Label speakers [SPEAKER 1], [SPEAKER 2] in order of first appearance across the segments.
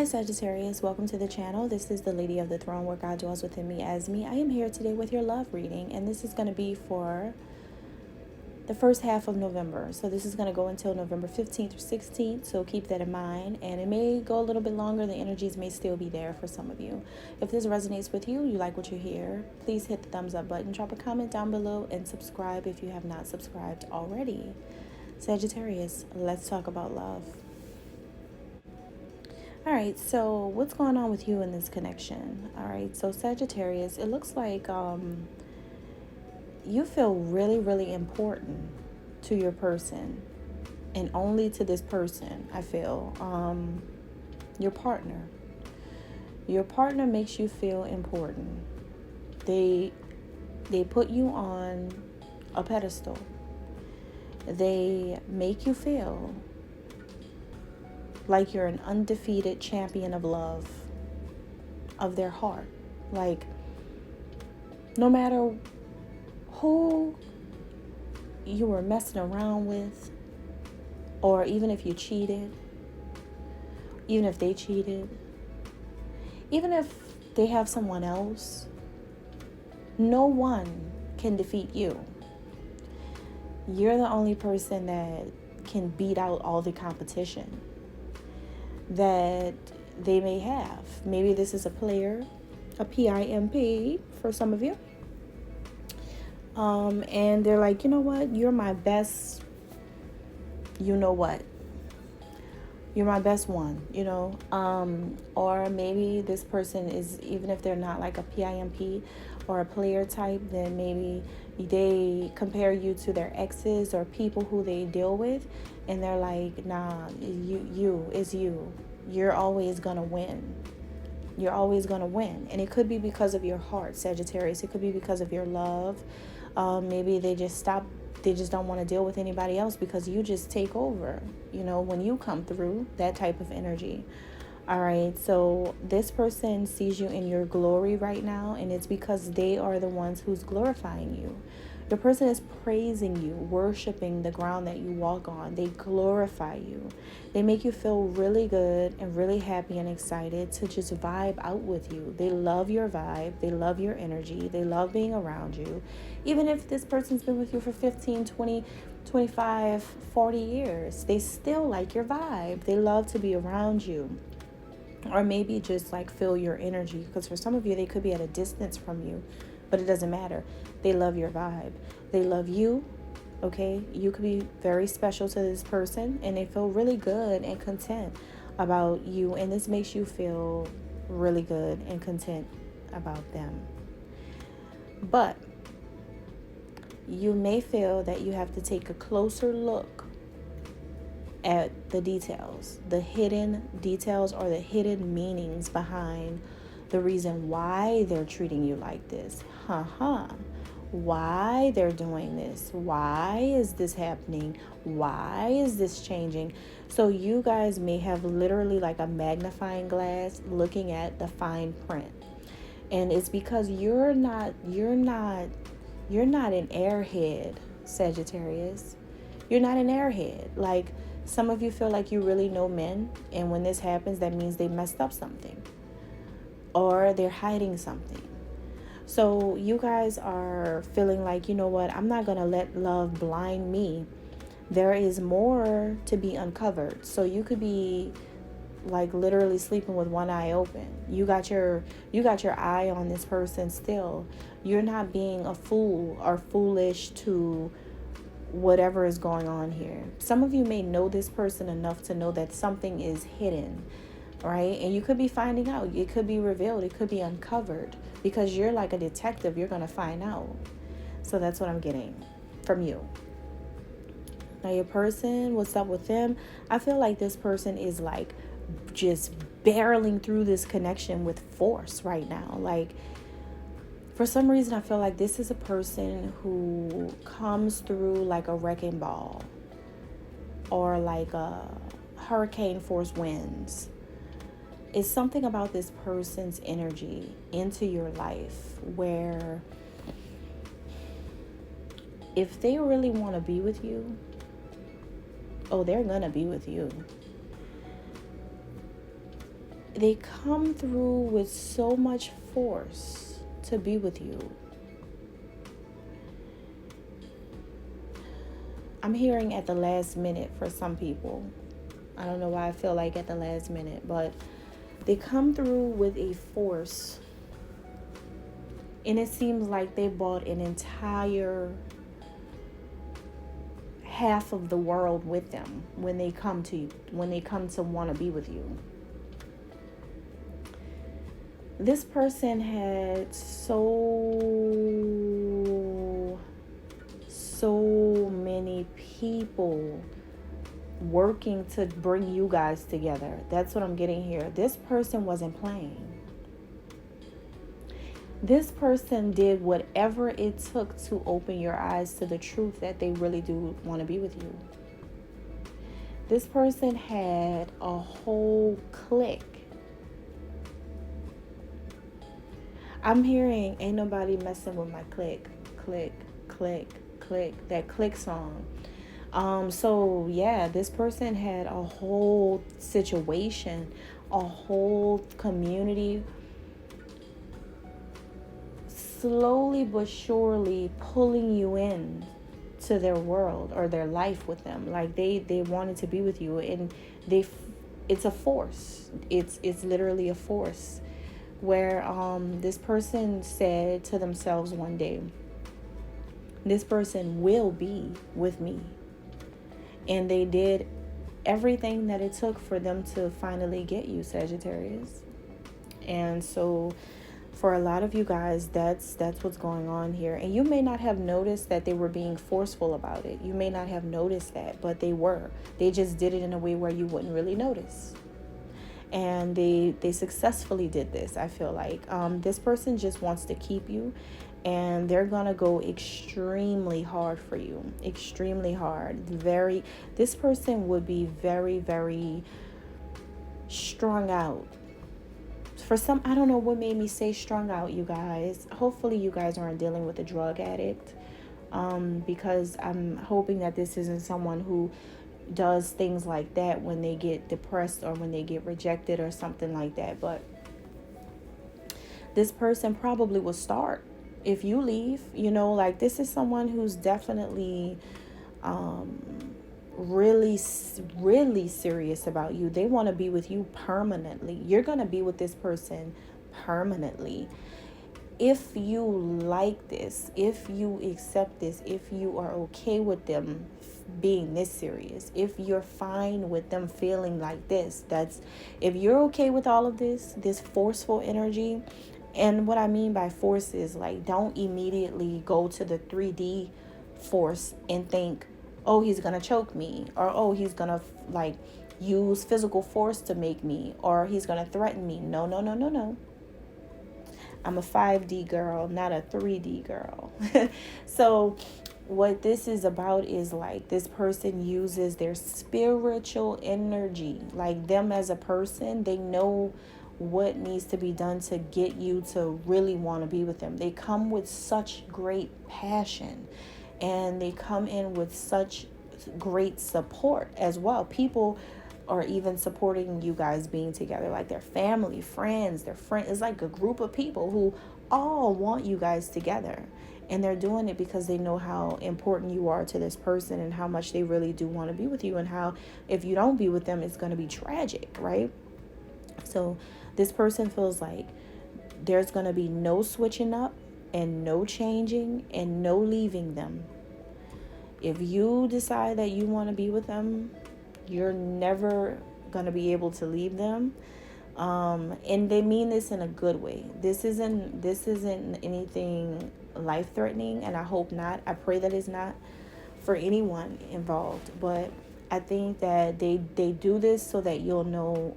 [SPEAKER 1] Hi Sagittarius, welcome to the channel. This is the Lady of the Throne, where God dwells within me as me. I am here today with your love reading, and this is going to be for the first half of November. So this is going to go until November 15th or 16th, so keep that in mind. And it may go a little bit longer. The energies may still be there for some of you. If this resonates with you, you like what you hear, please hit the thumbs up button, drop a comment down below, and subscribe if you have not subscribed already. Sagittarius, let's talk about love. All right, so what's going on with you in this connection? All right, so Sagittarius, it looks like you feel really, really important to your person, and only to this person. I feel your partner. Your partner makes you feel important. They put you on a pedestal. They make you feel like you're an undefeated champion of love, of their heart. Like, no matter who you were messing around with, or even if you cheated, even if they cheated, even if they have someone else, no one can defeat you. You're the only person that can beat out all the competition that they may have. Maybe this is a player, a PIMP for some of you. And they're like, you know what? You're my best, you know what? You're my best one, you know? Or maybe this person is, even if they're not like a PIMP or a player type, then maybe they compare you to their exes or people who they deal with, and they're like, nah, you. You're always gonna win. You're always gonna win. And it could be because of your heart, Sagittarius. It could be because of your love. Maybe they just don't want to deal with anybody else because you just take over, you know, when you come through, that type of energy. All right, so this person sees you in your glory right now, and it's because they are the ones who's glorifying you. The person is praising you, worshiping the ground that you walk on. They glorify you. They make you feel really good and really happy and excited to just vibe out with you. They love your vibe. They love your energy. They love being around you. Even if this person's been with you for 15, 20, 25, 40 years, they still like your vibe. They love to be around you. Or maybe just like feel your energy, because for some of you, they could be at a distance from you, but it doesn't matter. They love your vibe. They love you. Okay, you could be very special to this person, and they feel really good and content about you, and this makes you feel really good and content about them. But you may feel that you have to take a closer look at the details, the hidden details, or the hidden meanings behind the reason why they're treating you like this. Why they're doing this? Why is this happening? Why is this changing? So you guys may have literally like a magnifying glass looking at the fine print. And it's because you're not an airhead, Sagittarius. You're not an airhead. Like, some of you feel like you really know men, and when this happens, that means they messed up something, or they're hiding something. So you guys are feeling like, you know what, I'm not going to let love blind me. There is more to be uncovered. So you could be like literally sleeping with one eye open. You got your eye on this person still. You're not being a fool or foolish to whatever is going on here. Some of you may know this person enough to know that something is hidden, right? And you could be finding out. It could be revealed. It could be uncovered, because you're like a detective. You're going to find out. So that's what I'm getting from you. Now your person, what's up with them? I feel like this person is like just barreling through this connection with force right now. Like, for some reason, I feel like this is a person who comes through like a wrecking ball, or like a hurricane force winds. It's something about this person's energy into your life where if they really want to be with you, oh, they're going to be with you. they come through with so much force to be with you. I'm hearing at the last minute for some people. I don't know why I feel like at the last minute, but they come through with a force. And it seems like they bought an entire half of the world with them when they come to want to be with you. This person had so many people working to bring you guys together. That's what I'm getting here. This person wasn't playing. This person did whatever it took to open your eyes to the truth that they really do want to be with you. This person had a whole clique. I'm hearing, ain't nobody messing with my clique, clique, clique, clique, that clique song. So yeah, this person had a whole situation, a whole community, slowly but surely pulling you in to their world or their life with them. Like they wanted to be with you, and it's a force. It's literally a force where this person said to themselves one day, this person will be with me. And they did everything that it took for them to finally get you, Sagittarius. And so for a lot of you guys, that's what's going on here. And you may not have noticed that they were being forceful about it. You may not have noticed that, but they were. They just did it in a way where you wouldn't really notice. And they successfully did this, I feel like. This person just wants to keep you. And they're going to go extremely hard for you. Extremely hard. This person would be very, very strung out. For some, I don't know what made me say strung out, you guys. Hopefully you guys aren't dealing with a drug addict. Because I'm hoping that this isn't someone who does things like that when they get depressed or when they get rejected or something like that. But this person probably will start if you leave. Like this is someone who's definitely really serious about you. They want to be with you permanently. You're going to be with this person permanently. If you like this, if you accept this, if you are okay with them being this serious, if you're fine with them feeling like this, if you're okay with all of this forceful energy. And what I mean by force is like, don't immediately go to the 3D force and think, oh, he's going to choke me, or oh, he's going to like use physical force to make me, or he's going to threaten me. No. I'm a 5D girl, not a 3D girl. So what this is about is like this person uses their spiritual energy, like them as a person. They know what needs to be done to get you to really want to be with them. They come with such great passion, and they come in with such great support as well. People are even supporting you guys being together, like their family, friends, It's like a group of people who all want you guys together. And they're doing it because they know how important you are to this person and how much they really do want to be with you, and how if you don't be with them, it's going to be tragic, right? So this person feels like there's going to be no switching up and no changing and no leaving them. If you decide that you want to be with them, you're never going to be able to leave them. And they mean this in a good way. This isn't anything life-threatening, and I hope not. I pray that it's not for anyone involved. But I think that they do this so that you'll know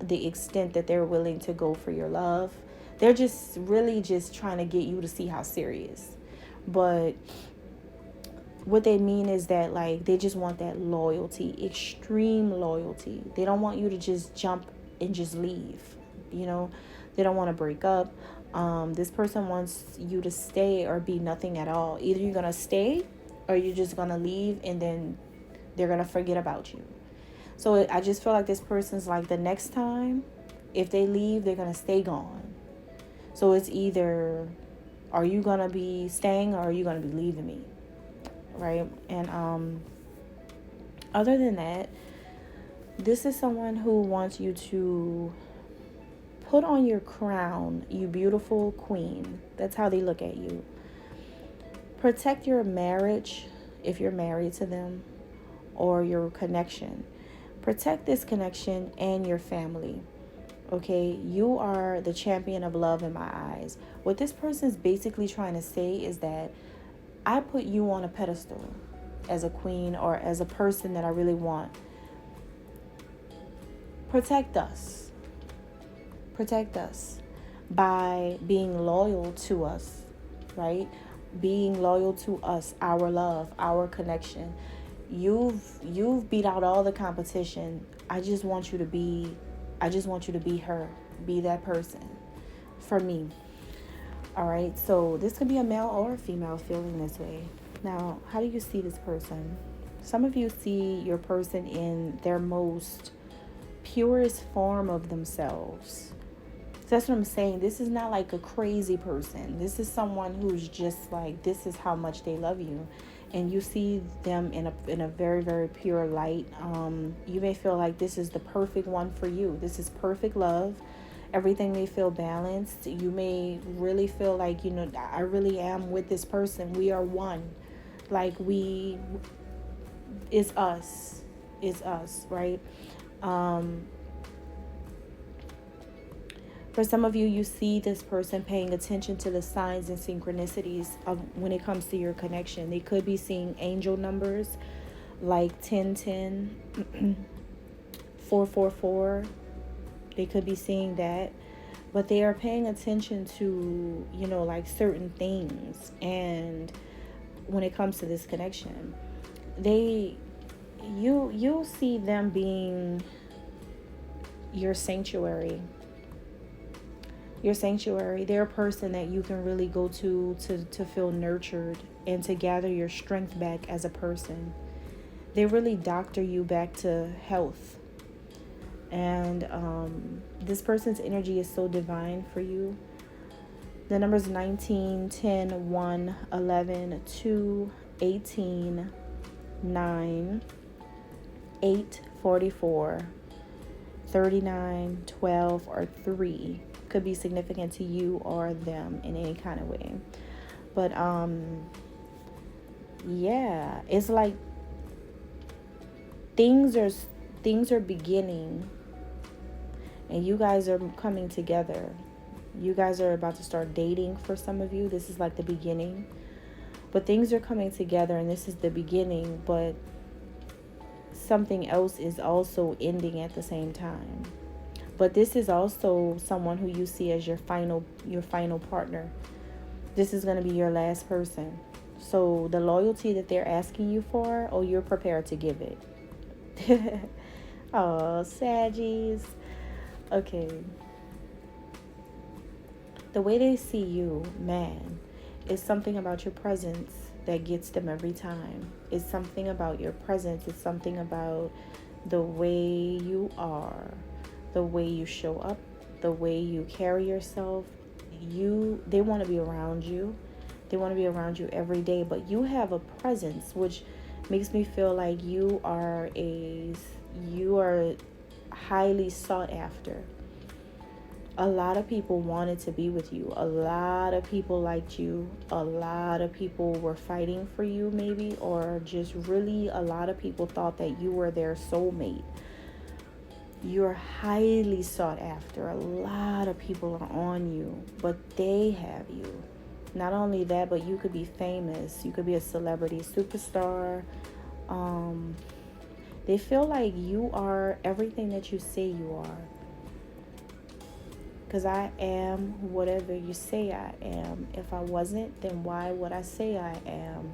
[SPEAKER 1] the extent that they're willing to go for your love. They're just really just trying to get you to see how serious. But what they mean is that like they just want that loyalty, extreme loyalty. They don't want you to just jump and just leave. They don't want to break up. This person wants you to stay or be nothing at all. Either you're gonna stay or you're just gonna leave, and then they're gonna forget about you. So I just feel like this person's like, the next time If they leave, they're going to stay gone. So it's either, are you going to be staying or are you going to be leaving me? Right? And other than that, this is someone who wants you to put on your crown, you beautiful queen. That's how they look at you. Protect your marriage if you're married to them, or your connection. Protect this connection and your family. Okay, you are the champion of love in my eyes. What this person is basically trying to say is that I put you on a pedestal as a queen or as a person that I really want. Protect us. Protect us by being loyal to us, right? Being loyal to us, our love, our connection. You've beat out all the competition. I just want you to be her. Be that person for me. All right. So this could be a male or a female feeling this way. Now, how do you see this person? Some of you see your person in their most purest form of themselves. That's what I'm saying. This is not like a crazy person. This is someone who's just like, this is how much they love you. And you see them in a very, very pure light. You may feel like this is the perfect one for you. This is perfect love. Everything may feel balanced. You may really feel like, I really am with this person. We are one. Like it's us. It's us, right? For some of you, you see this person paying attention to the signs and synchronicities of when it comes to your connection. They could be seeing angel numbers like 1010, 444. They could be seeing that. But they are paying attention to, like certain things. And when it comes to this connection, you'll see them being your sanctuary. Your sanctuary. They're a person that you can really go to feel nurtured and to gather your strength back as a person. They really doctor you back to health. And this person's energy is so divine for you. The numbers 19, 10, 1, 11, 2, 18, 9, 8, 44, 39, 12, or 3 could be significant to you or them in any kind of way. But yeah, it's like things are beginning and you guys are coming together. You guys are about to start dating. For some of you, this is like the beginning, but things are coming together and this is the beginning, but something else is also ending at the same time. But this is also someone who you see as your final partner. This is going to be your last person. So the loyalty that they're asking you for, you're prepared to give it. Oh, Saggies. Okay. The way they see you, man, is something about your presence that gets them every time. It's something about your presence. It's something about the way you are, the way you show up, the way you carry yourself. They want to be around you. They want to be around you every day, but you have a presence which makes me feel like you are highly sought after. A lot of people wanted to be with you. A lot of people liked you. A lot of people were fighting for you maybe, or just really a lot of people thought that you were their soulmate. You're highly sought after. A lot of people are on you, but they have you. Not only that, but you could be famous. You could be a celebrity, superstar. They feel like you are everything that you say you are. Because I am whatever you say I am. If I wasn't, then why would I say I am?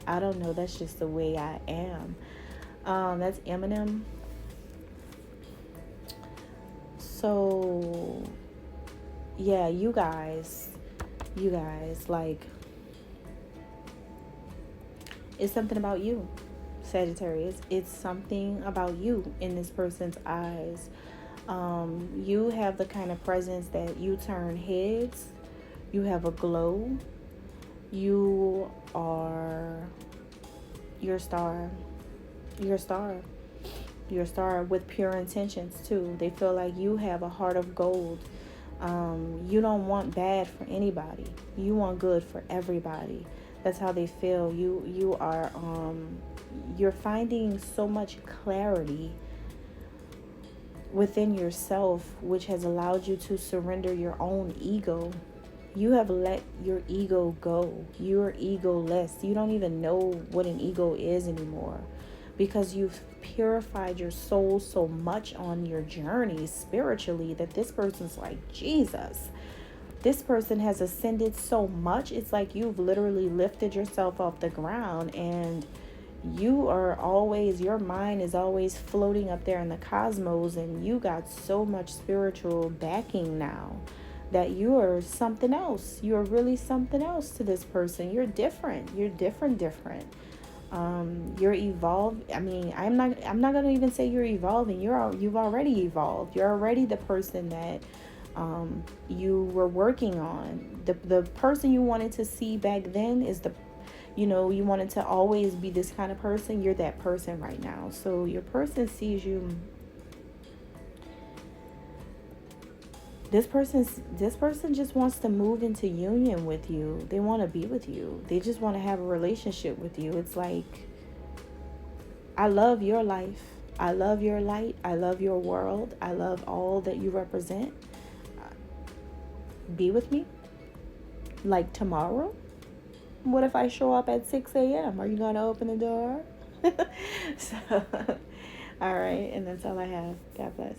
[SPEAKER 1] I don't know. That's just the way I am. That's Eminem. So, yeah, you guys, like, it's something about you, Sagittarius. It's something about you in this person's eyes. You have the kind of presence that you turn heads. You have a glow. You are your star. Your star. Your star with pure intentions too. They feel like you have a heart of gold. You don't want bad for anybody. You want good for everybody. That's how they feel. You are you're finding so much clarity within yourself, which has allowed you to surrender your own ego. You have let your ego go. You're egoless. You don't even know what an ego is anymore, because you've purified your soul so much on your journey spiritually that this person's like, Jesus, this person has ascended so much. It's like you've literally lifted yourself off the ground, and you are always, your mind is always floating up there in the cosmos, and you got so much spiritual backing now that you are something else. You're really something else to this person. You're different. You're different. You're evolved. I mean, I'm not gonna even say you're evolving. You've already evolved. You're already the person that you were working on. The person you wanted to see back then is the, you wanted to always be this kind of person. You're that person right now. So your person sees you. This person just wants to move into union with you. They want to be with you. They just want to have a relationship with you. It's like, I love your life. I love your light. I love your world. I love all that you represent. Be with me. Like tomorrow? What if I show up at 6 a.m.? Are you going to open the door? So, all right. And that's all I have. God bless.